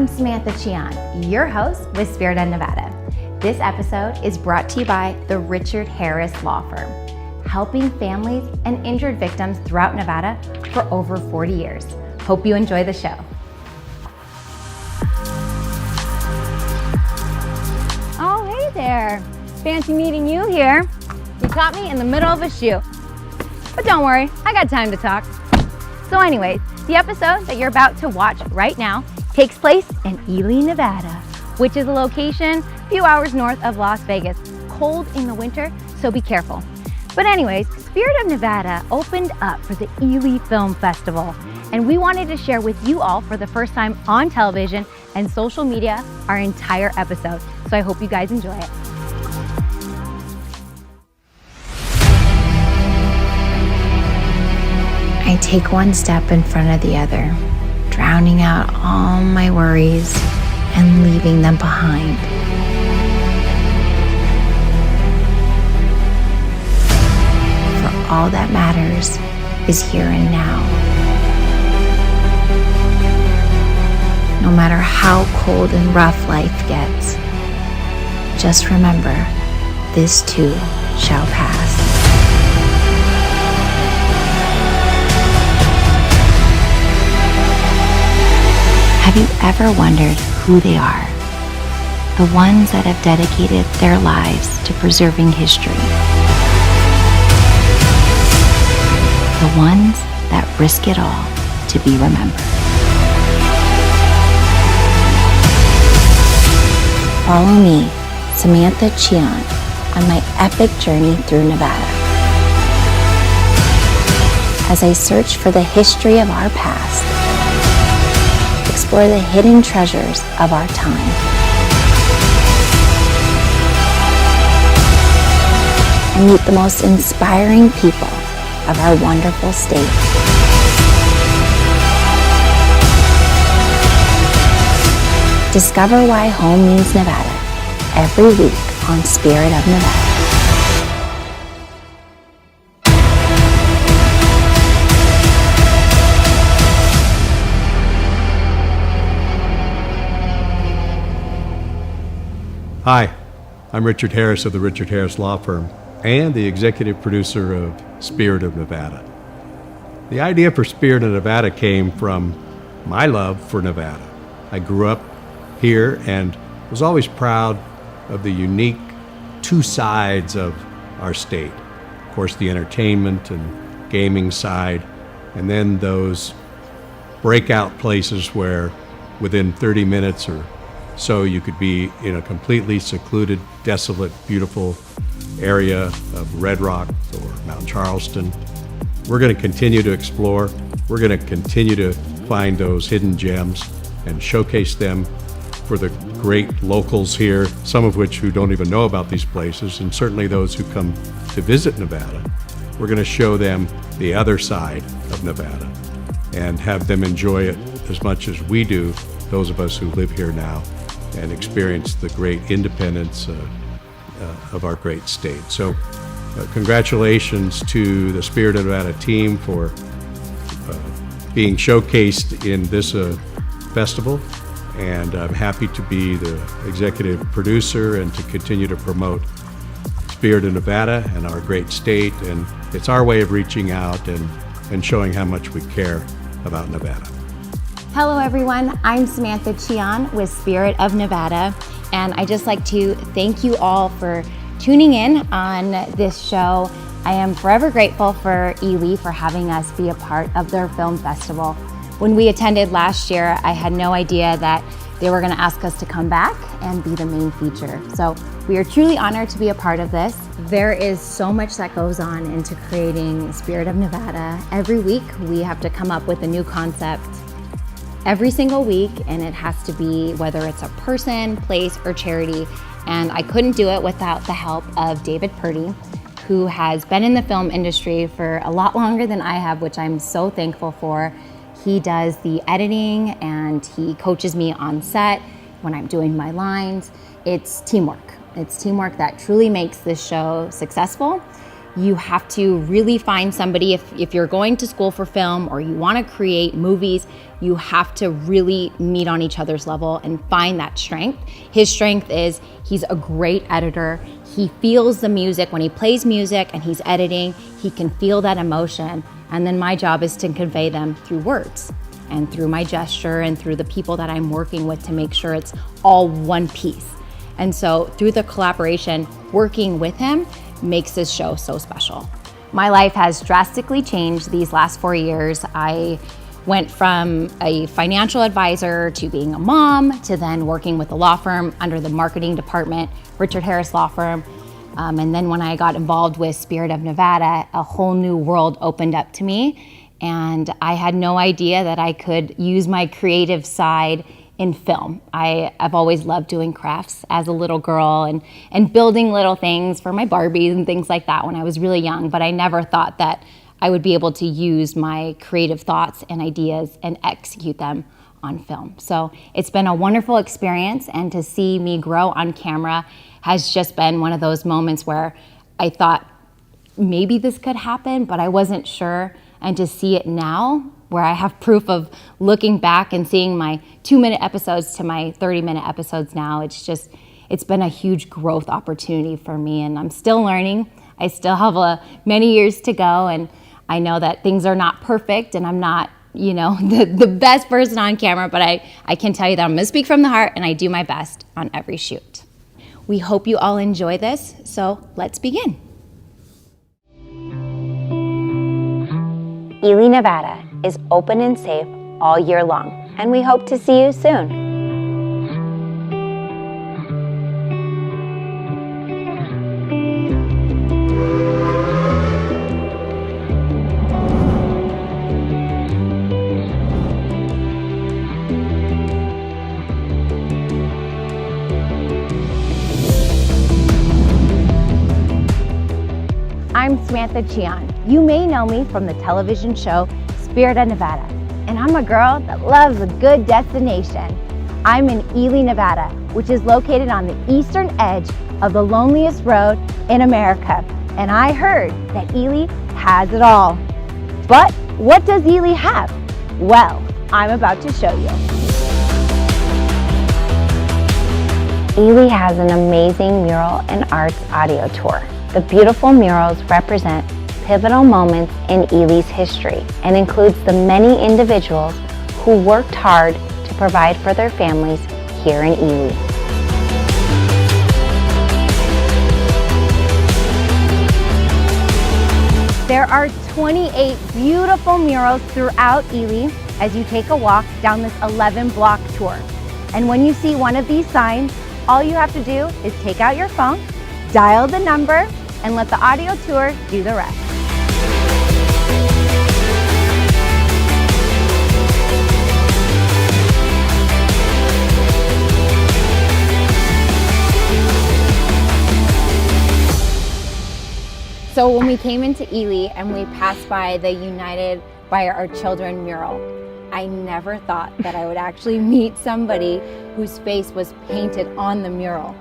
I'm Samantha Chian, your host with Spirit of Nevada. This episode is brought to you by the Richard Harris Law Firm, helping families and injured victims throughout Nevada for over 40 years. Hope you enjoy the show. Oh, hey there. Fancy meeting you here. You caught me in the middle of a shoot. But don't worry, I got time to talk. So anyways, the episode that you're about to watch right now takes place in Ely, Nevada, which is a location a few hours north of Las Vegas. Cold in the winter, so be careful. But anyways, Spirit of Nevada opened up for the Ely Film Festival, and we wanted to share with you all for the first time on television and social media our entire episode. So I hope you guys enjoy it. I take one step in front of the other, drowning out all my worries and leaving them behind. For all that matters is here and now. No matter how cold and rough life gets, just remember, this too shall pass. Have you ever wondered who they are? The ones that have dedicated their lives to preserving history. The ones that risk it all to be remembered. Follow me, Samantha Chian, on my epic journey through Nevada. As I search for the history of our past, explore the hidden treasures of our time, and meet the most inspiring people of our wonderful state. Discover why home means Nevada every week on Spirit of Nevada. Hi, I'm Richard Harris of the Richard Harris Law Firm and the executive producer of Spirit of Nevada. The idea for Spirit of Nevada came from my love for Nevada. I grew up here and was always proud of the unique two sides of our state. Of course, the entertainment and gaming side, and then those breakout places where within 30 minutes or so you could be in a completely secluded, desolate, beautiful area of Red Rock or Mount Charleston. We're going to continue to explore. We're going to continue to find those hidden gems and showcase them for the great locals here, some of which who don't even know about these places, and certainly those who come to visit Nevada. We're going to show them the other side of Nevada and have them enjoy it as much as we do, those of us who live here now and experience the great independence of our great state. So congratulations to the Spirit of Nevada team for being showcased in this festival, and I'm happy to be the executive producer and to continue to promote Spirit of Nevada and our great state, and it's our way of reaching out and showing how much we care about Nevada. Hello everyone, I'm Samantha Chian with Spirit of Nevada, and I just like to thank you all for tuning in on this show. I am forever grateful for Ely for having us be a part of their film festival. When we attended last year, I had no idea that they were going to ask us to come back and be the main feature. So we are truly honored to be a part of this. There is so much that goes on into creating Spirit of Nevada. Every week we have to come up with a new concept every single week, and it has to be whether it's a person, place, or charity. And I couldn't do it without the help of David Purdy, who has been in the film industry for a lot longer than I have, which I'm so thankful for. He does the editing and he coaches me on set when I'm doing my lines. It's teamwork. It's teamwork that truly makes this show successful. You have to really find somebody, if you're going to school for film or you want to create movies, you have to really meet on each other's level and find that strength. His strength is he's a great editor. He feels the music. When he plays music and he's editing, he can feel that emotion. And then my job is to convey them through words and through my gesture and through the people that I'm working with to make sure it's all one piece. And so through the collaboration, working with him makes this show so special. My life has drastically changed these last 4 years. I went from a financial advisor to being a mom to then working with a law firm under the marketing department, Richard Harris Law Firm. And then when I got involved with Spirit of Nevada, a whole new world opened up to me. And I had no idea that I could use my creative side in film. I've always loved doing crafts as a little girl and building little things for my Barbies and things like that when I was really young, but I never thought that I would be able to use my creative thoughts and ideas and execute them on film. So it's been a wonderful experience, and to see me grow on camera has just been one of those moments where I thought maybe this could happen, but I wasn't sure. And to see it now, where I have proof of looking back and seeing my 2-minute episodes to my 30-minute episodes now, it's been a huge growth opportunity for me, and I'm still learning. I still have many years to go, and I know that things are not perfect, and I'm not, the best person on camera, but I can tell you that I'm gonna speak from the heart, and I do my best on every shoot. We hope you all enjoy this, so let's begin. Ely, Nevada is open and safe all year long, and we hope to see you soon. I'm Samantha Chian. You may know me from the television show Spirit of Nevada, and I'm a girl that loves a good destination. I'm in Ely, Nevada, which is located on the eastern edge of the loneliest road in America, and I heard that Ely has it all. But what does Ely have? Well, I'm about to show you. Ely has an amazing mural and arts audio tour. The beautiful murals represent pivotal moments in Ely's history and includes the many individuals who worked hard to provide for their families here in Ely. There are 28 beautiful murals throughout Ely as you take a walk down this 11-block tour. And when you see one of these signs, all you have to do is take out your phone, dial the number, and let the audio tour do the rest. So when we came into Ely and we passed by the United by Our Children mural, I never thought that I would actually meet somebody whose face was painted on the mural.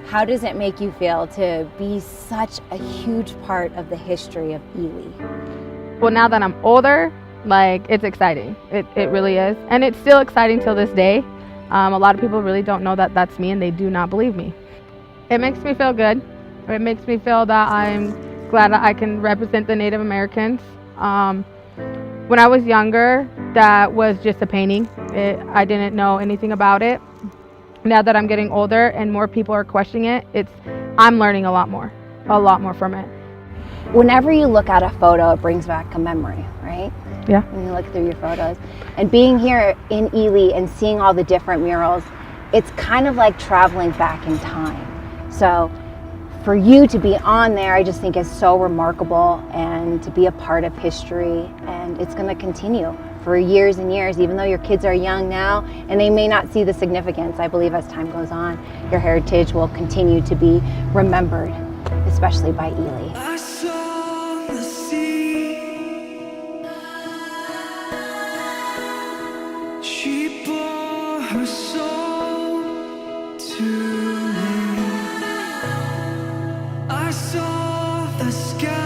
How does it make you feel to be such a huge part of the history of Ely? Well, now that I'm older, it's exciting. It really is. And it's still exciting till this day. A lot of people really don't know that that's me, and they do not believe me. It makes me feel good. It makes me feel that I'm glad that I can represent the Native Americans. When I was younger, that was just a painting. I didn't know anything about it. Now that I'm getting older and more people are questioning it, I'm learning a lot more from it. Whenever you look at a photo, it brings back a memory, right? Yeah. When you look through your photos. And being here in Ely and seeing all the different murals, it's kind of like traveling back in time. So for you to be on there, I just think is so remarkable, and to be a part of history, and it's going to continue for years and years, even though your kids are young now and they may not see the significance. I believe as time goes on, your heritage will continue to be remembered, especially by Ely. I saw the sea. She bore her soul to me. I saw the sky.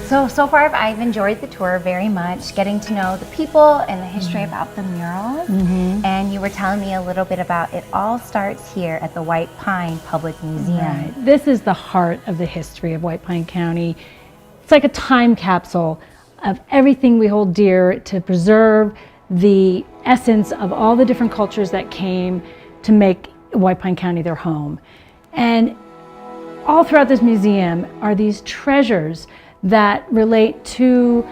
So far I've enjoyed the tour very much, getting to know the people and the history about the murals. And you were telling me a little bit about it all starts here at the White Pine Public Museum. Right. This is the heart of the history of White Pine County. It's like a time capsule of everything we hold dear, to preserve the essence of all the different cultures that came to make White Pine County their home. And all throughout this museum are these treasures that relate to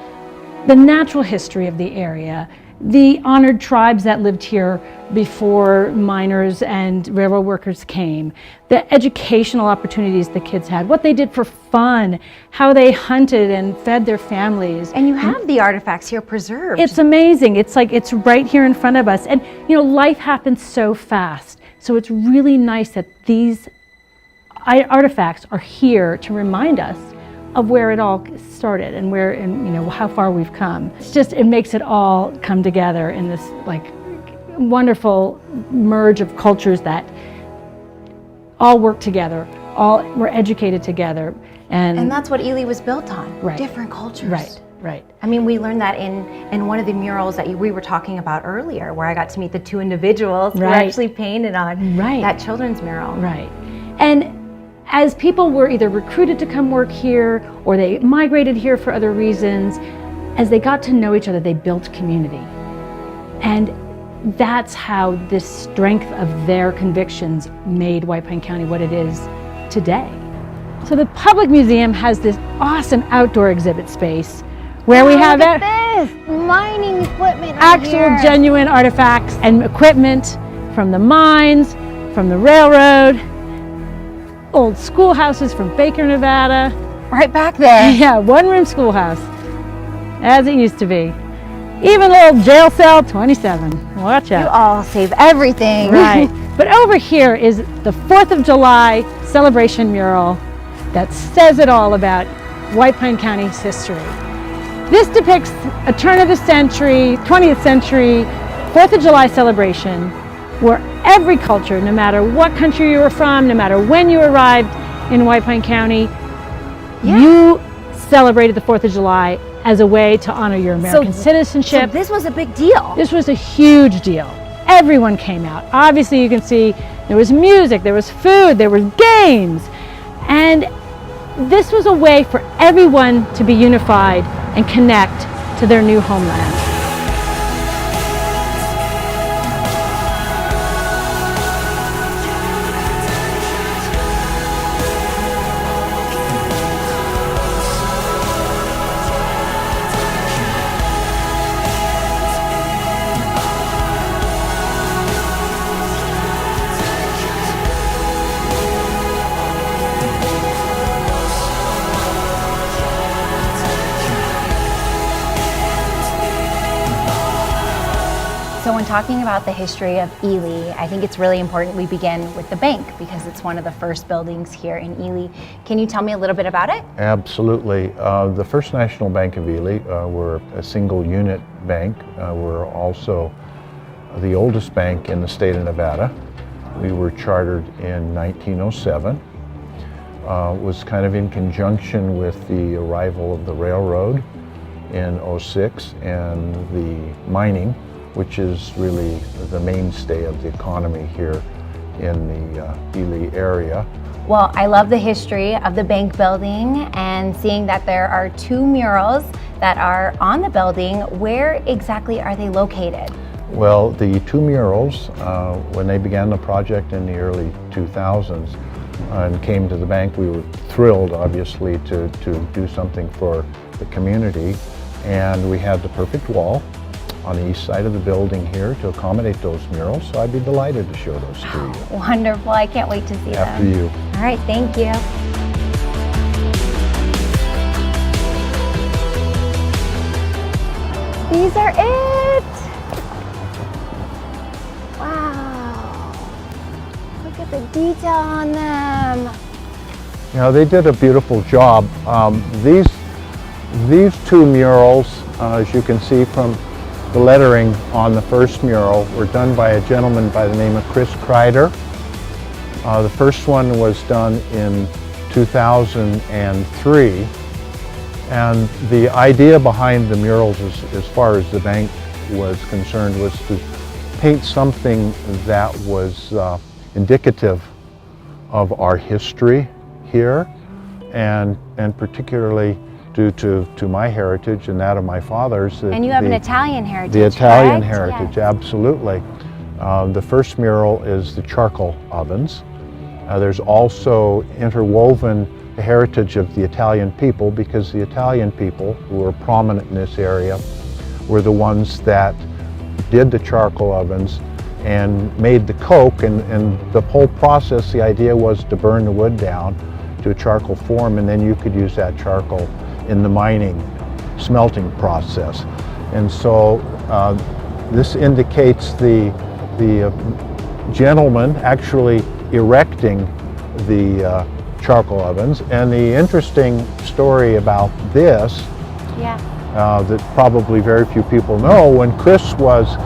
the natural history of the area, the honored tribes that lived here before miners and railroad workers came, the educational opportunities the kids had, what they did for fun, how they hunted and fed their families. And you have the artifacts here preserved. It's amazing. It's like it's right here in front of us. And you know, life happens so fast. So it's really nice that these artifacts are here to remind us of where it all started and where, and you know, how far we've come. It's just, it makes it all come together in this like wonderful merge of cultures that all work together, all were educated together. And that's what Ely was built on, Right. different cultures. Right, right. I mean, we learned that in one of the murals that we were talking about earlier, where I got to meet the two individuals who Right. actually painted on Right. that children's mural. Right. And as people were either recruited to come work here or they migrated here for other reasons, as they got to know each other, they built community. And that's how this strength of their convictions made White Pine County what it is today. So the Public Museum has this awesome outdoor exhibit space where we have Look at this mining equipment. actual genuine artifacts and equipment from the mines, from the railroad, old schoolhouses from Baker, Nevada. right back there. Yeah, one-room schoolhouse, as it used to be. Even old jail cell 27. Watch You out. all save everything. Right. But over here is the 4th of July celebration mural that says it all about White Pine County's history. This depicts a turn of the century, 20th century, 4th of July celebration where every culture, no matter what country you were from, no matter when you arrived in White Pine County, you celebrated the 4th of July as a way to honor your American citizenship. So this was a big deal. This was a huge deal. Everyone came out. Obviously, you can see there was music, there was food, there were games. And this was a way for everyone to be unified and connect to their new homeland. So when talking about the history of Ely, I think it's really important we begin with the bank because it's one of the first buildings here in Ely. Can you tell me a little bit about it? Absolutely. The First National Bank of Ely, we're a single unit bank. We're also the oldest bank in the state of Nevada. We were chartered in 1907. Was kind of in conjunction with the arrival of the railroad in 06 and the mining, which is really the mainstay of the economy here in the Ely area. Well, I love the history of the bank building and seeing that there are two murals that are on the building. Where exactly are they located? Well, the two murals, when they began the project in the early 2000s and came to the bank, we were thrilled, obviously, to do something for the community. And we had the perfect wall on the east side of the building here to accommodate those murals, so I'd be delighted to show those to you. Wonderful, I can't wait to see After them. you. All right, thank you. These are it! Wow, look at the detail on them. You know, they did a beautiful job. These two murals, as you can see from the lettering on the first mural, were done by a gentleman by the name of Chris Kreider. The first one was done in 2003, And the idea behind the murals, as far as the bank was concerned, was to paint something that was indicative of our history here, and particularly due to my heritage and that of my father's. And you have an Italian heritage, The Italian correct? heritage, Yes. absolutely. The first mural is the charcoal ovens. There's also interwoven the heritage of the Italian people, because the Italian people, who were prominent in this area, were the ones that did the charcoal ovens and made the coke, and the whole process, the idea was to burn the wood down to a charcoal form, and then you could use that charcoal in the mining, smelting process. And so this indicates the gentleman actually erecting the charcoal ovens. And the interesting story about this, Yeah. that probably very few people know, when Chris was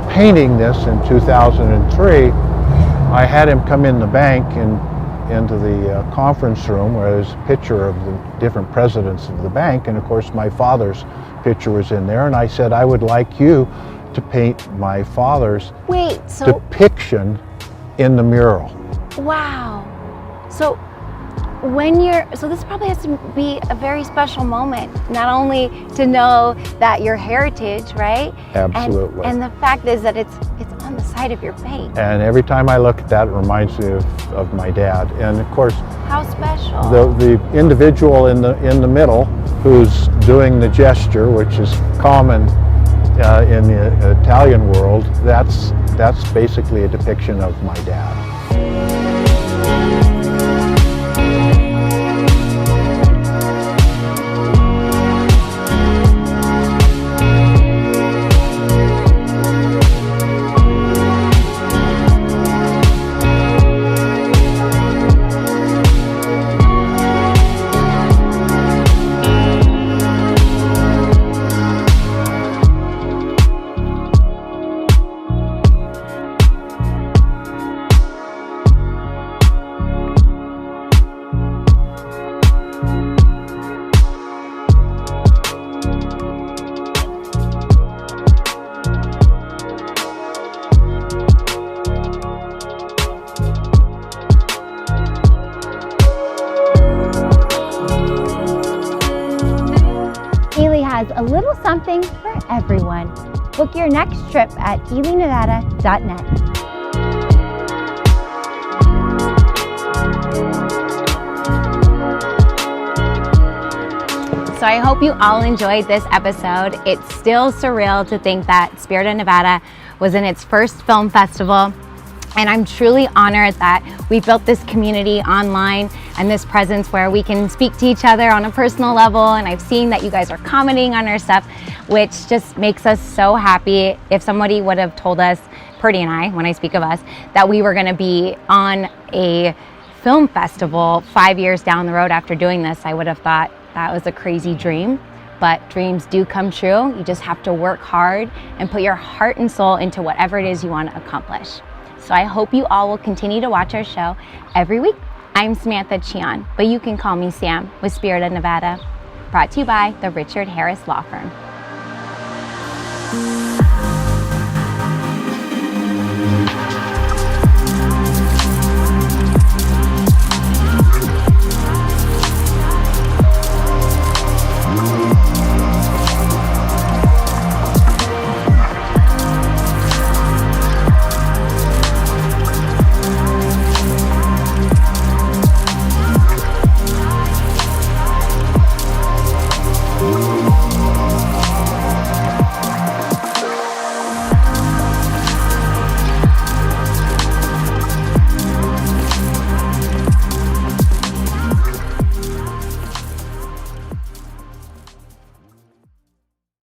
painting this in 2003, I had him come in the bank and into the conference room where there's a picture of the different presidents of the bank, and of course my father's picture was in there, and I said, I would like you to paint my father's Wait, so, depiction in the mural. wow. So so this probably has to be a very special moment, not only to know that your heritage, right? Absolutely. And the fact is that it's on the side of your bank. And every time I look at that, it reminds me of my dad. And of course, How special. the individual in the middle who's doing the gesture, which is common in the Italian world, that's basically a depiction of my dad. Ely has a little something for everyone. Book your next trip at elynevada.net. So I hope you all enjoyed this episode. It's still surreal to think that Spirit of Nevada was in its first film festival. And I'm truly honored that we built this community online and this presence where we can speak to each other on a personal level. And I've seen that you guys are commenting on our stuff, which just makes us so happy. If somebody would have told us, Purdy and I, when I speak of us, that we were gonna be on a film festival 5 years down the road after doing this, I would have thought that was a crazy dream. But dreams do come true. You just have to work hard and put your heart and soul into whatever it is you want to accomplish. So I hope you all will continue to watch our show every week. I'm Samantha Chion, but you can call me Sam with Spirit of Nevada. Brought to you by the Richard Harris Law Firm.